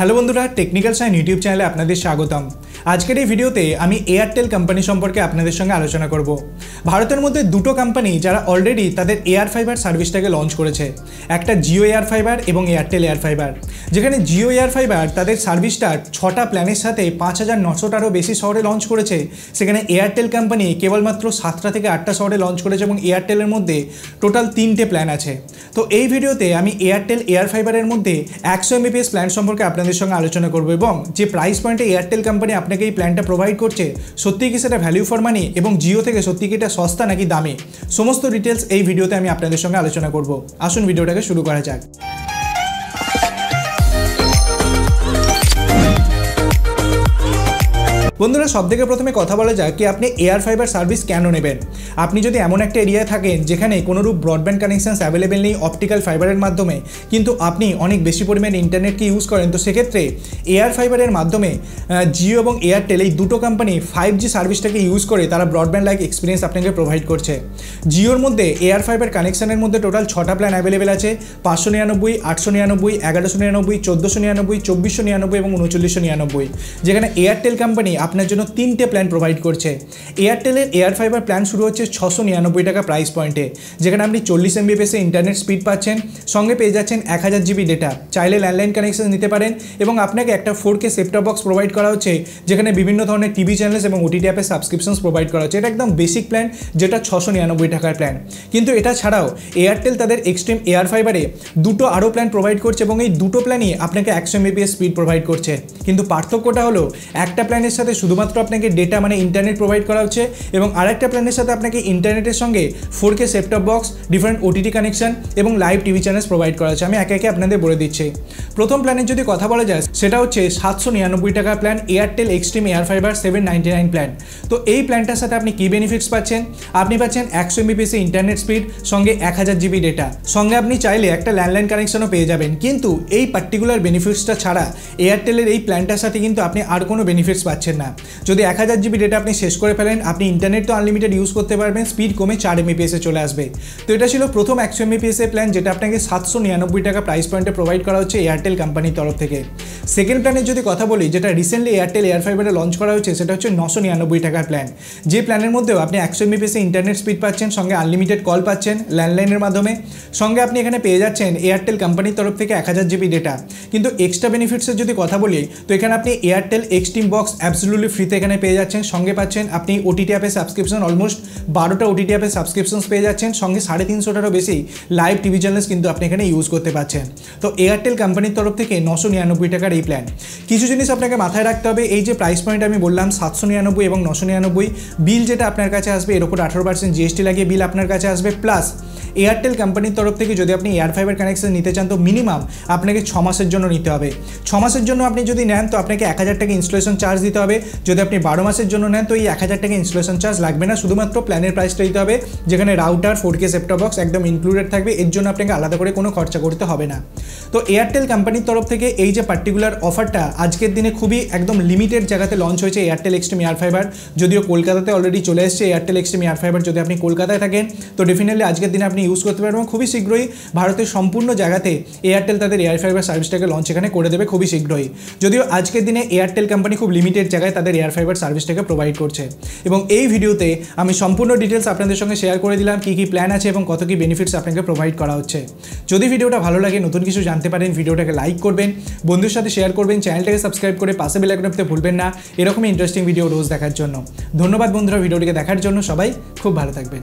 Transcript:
Hello বন্ধুরা, technical sine YouTube চ্যানেলে আপনাদের স্বাগতম। আজকের এই ভিডিওতে আমি এয়ারটেল কোম্পানি সম্পর্কে আপনাদের সঙ্গে আলোচনা করব। ভারতের মধ্যে দুটো কোম্পানি যারা অলরেডি তাদের এয়ারফাইবার সার্ভিসটাকে লঞ্চ করেছে, একটা জিও এয়ারফাইবার এবং এয়ারটেল এয়ারফাইবার। যেখানে জিও এয়ারফাইবার তাদের সার্ভিসটা 6টা প্ল্যানের সাথে 5900টারও বেশি শহরে লঞ্চ করেছে, সেখানে এয়ারটেল কোম্পানি কেবলমাত্র 7টা থেকে 8টা শহরে লঞ্চ করেছে এবং এয়ারটেলের মধ্যে টোটাল 3টে প্ল্যান আছে। তো এই ভিডিওতে আমি এয়ারটেল এয়ারফাইবারের মধ্যে 100 Mbps প্ল্যান সম্পর্কে আপনাদের সঙ্গে আলোচনা করব এবং যে প্রাইস পয়েন্টে এয়ারটেল কোম্পানি আপনাকে এই প্ল্যানটা প্রোভাইড করছে সত্যি কি সেটা ভ্যালু ফর মানি এবং জিও থেকে সত্যি কি এটা সস্তা নাকি দামি, সমস্ত ডিটেলস এই ভিডিওতে আমি আপনাদের সঙ্গে আলোচনা করব। আসুন ভিডিওটাকে শুরু করা যাক। বন্ধুরা, সবথেকে প্রথমে কথা বলা যাক কি আপনি এয়ারফাইবার সার্ভিস কেন নেবেন। আপনি যদি এমন একটা এরিয়ায় থাকেন যেখানে কোনোরূপ ব্রডব্যান্ড কানেকশনস অ্যাভেলেবেল নেই অপটিক্যাল ফাইবারের মাধ্যমে, কিন্তু আপনি অনেক বেশি পরিমাণে ইন্টারনেটকে ইউজ করেন, তো সেক্ষেত্রে এয়ারফাইবারের মাধ্যমে জিও এবং এয়ারটেল এই দুটো কোম্পানি 5G সার্ভিসটাকে ইউজ করে তারা ব্রডব্যান্ড লাইক এক্সপিরিয়েন্স আপনাকে প্রোভাইড করছে। জিওর মধ্যে এয়ারফাইবার কানেকশনের মধ্যে টোটাল 6টা প্ল্যান অ্যাভেলেবেল আছে, 599, 899, 1199, 1499, 2499 এবং 3999। যেখানে এয়ারটেল কোম্পানি আপনার জন্য 3টে প্ল্যান প্রোভাইড করছে। এয়ারটেলের এয়ারফাইবার প্ল্যান শুরু হচ্ছে 699 টাকা প্রাইস পয়েন্টে, যেখানে আপনি 40 Mbps ইন্টারনেট স্পিড পাচ্ছেন, সঙ্গে পেয়ে যাচ্ছেন 1000 GB ডেটা, চাইলে ল্যান্ডলাইন কানেকশন নিতে পারেন এবং আপনাকে একটা 4K সেটটপ বক্স প্রোভাইড করা হচ্ছে, যেখানে বিভিন্ন ধরনের টিভি চ্যানেলস এবং ওটিটি অ্যাপের সাবস্ক্রিপশনস প্রোভাইড করা হচ্ছে। এটা একদম বেসিক প্ল্যান, যেটা 699 টাকার প্ল্যান। কিন্তু এটা ছাড়াও এয়ারটেল তাদের এক্সট্রিম এয়ারফাইবারে দুটো আরও প্ল্যান প্রোভাইড করছে এবং এই দুটো প্ল্যানই আপনাকে 100 Mbps স্পিড প্রোভাইড করছে। কিন্তু পার্থক্যটা হলো একটা প্ল্যানের সাথে শুধুমাত্র আপনাকে ডেটা মানে ইন্টারনেট প্রোভাইড করা হচ্ছে এবং আরেকটা প্ল্যানের সাথে আপনাকে ইন্টারনেটের সঙ্গে 4K set-top box, different OTT connection এবং লাইভ টিভি চ্যানেলস প্রোভাইড করা হচ্ছে। আমি একে একে আপনাদের বলে দিচ্ছি। প্রথম প্ল্যানের যদি কথা বলা যায় সেটা হচ্ছে 799 টাকার প্ল্যান, এয়ারটেল এক্সট্রিম এয়ারফাইবার 799 প্ল্যান। তো এই প্ল্যানটার সাথে আপনি কী বেনিফিটস পাচ্ছেন? আপনি পাচ্ছেন 100 Mbps ইন্টারনেট স্পিড, সঙ্গে 1000 GB ডেটা, সঙ্গে আপনি চাইলে একটা ল্যান্ডলাইন কানেকশনও পেয়ে যাবেন। কিন্তু এই পার্টিকুলার বেনিফিটসটা ছাড়া এয়ারটেলের এই প্ল্যানটার সাথে কিন্তু আপনি আর কোনো বেনিফিটস পাচ্ছেন না। যদি 1000 GB ডেটা আপনি শেষ করে ফেলেন, আপনি ইন্টারনেট তো আনলিমিটেড ইউজ করতে পারবেন, স্পিড কমে 4 Mbps চলে আসবে। তো এটা ছিল প্রথম 100 Mbps প্ল্যান, যেটা আপনাকে 799 টাকা প্রাইস পয়েন্টে প্রোভাইড করা হচ্ছে এয়ারটেল কোম্পানির তরফ থেকে। সেকেন্ড প্ল্যানের যদি কথা বলি, যেটা রিসেন্টলি এয়ারটেল এয়ারফাইবারে লঞ্চ করা হয়েছে, সেটা হচ্ছে 999 টাকার প্ল্যান। যে প্ল্যানের মধ্যেও আপনি 100 Mbps ইন্টারনেট স্পিড পাচ্ছেন, সঙ্গে আনলিমিটেড কল পাচ্ছেন ল্যান্ডলাইনের মাধ্যমে, সঙ্গে আপনি এখানে পেয়ে যাচ্ছেন এয়ারটেল কোম্পানির তরফ থেকে 1000 GB ডেটা। কিন্তু এক্সট্রা বেনিফিটসের যদি কথা বলি, তো এখানে আপনি এয়ারটেল এক্সট্রিম বক্স অ্যাবসলিউটলি ফ্রিতে এখানে পেয়ে যাচ্ছেন, সঙ্গে পাচ্ছেন আপনি ওটিটি অ্যাপের সাবস্ক্রিপশন, অলমোস্ট 12টা ওটিটি অ্যাপের সাবস্ক্রিপশনস পেয়ে যাচ্ছেন, সঙ্গে 350টারও বেশি লাইভ টিভি চ্যানেলস কিন্তু আপনি এখানে ইউজ করতে পারছেন। তো এয়ারটেল কোম্পানির তরফ থেকে 999 টাকার এই প্ল্যান। কিছু জিনিস আপনাকে মাথায় রাখতে হবে, এই যে প্রাইস পয়েন্ট আমি বললাম 799 এবং 999, বিল যেটা আপনার কাছে আসবে এর উপর 18% GST লাগিয়ে বিল আপনার কাছে আসবে। প্লাস এয়ারটেল কোম্পানির তরফ থেকে যদি আপনি এয়ারফাইবার কানেকশন নিতে চান, তো মিনিমাম আপনাকে 6 মাসের জন্য নিতে হবে। 6 মাসের জন্য আপনি যদি নেন তো আপনাকে 1000 টাকা ইনস্টলেশন চার্জ দিতে হবে। যদি আপনি 12 মাসের জন্য নেন তো এই 1000 টাকা ইনস্টলেশন চার্জ লাগবে না, শুধুমাত্র প্ল্যানের প্রাইসটা দিতে হবে, যেখানে রাউটার 4K সেটটপ বক্স একদম ইনক্লুডেড থাকবে। এর জন্য আপনাকে আলাদা করে কোনো খরচা করতে হবে না। তো এয়ারটেল কোম্পানির তরফ থেকে এই যে পার্টিকুলার অফারটা আজকের দিনে খুবই একদম লিমিটেড জায়গাতে লঞ্চ হয়েছে এয়ারটেল এক্সট্রিম এয়ারফাইবার। যদিও কলকাতাতে অলরেডি চলে এসেছে এয়ারটেল এক্সট্রিম এয়ারফাইবার, যদি আপনি কলকাতায় থাকেন তো ডেফিনেটলি আজকের দিনে আপনি ইউজ করতে পারবেন। খুবই শীঘ্রই ভারতের সম্পূর্ণ জায়গাতে এয়ারটেল তাদের এয়ারফাইবার সার্ভিসটাকে লঞ্চ এখানে করে দেবে খুবই শীঘ্রই। যদিও আজকের দিনে এয়ারটেল কোম্পানি খুব লিমিটেড জায়গায় তাদের এয়ারফাইবার সার্ভিসটাকে প্রোভাইড করছে এবং এই ভিডিওতে আমি সম্পূর্ণ ডিটেলস আপনাদের সঙ্গে শেয়ার করে দিলাম কী কী প্ল্যান আছে এবং কত কী বেনিফিটস আপনাকে প্রোভাইড করা হচ্ছে। যদি ভিডিওটা ভালো লাগে, নতুন কিছু জানতে পারেন, ভিডিওটাকে লাইক করবেন, বন্ধুর সাথে শেয়ার করবেন, চ্যানেলটাকে সাবস্ক্রাইব করে পাশে বেল আইকন টিপতে ভুলবেন না এরকমই ইন্টারেস্টিং ভিডিও রোজ দেখার জন্য। ধন্যবাদ বন্ধুরা ভিডিওটিকে দেখার জন্য, সবাই খুব ভালো থাকবেন।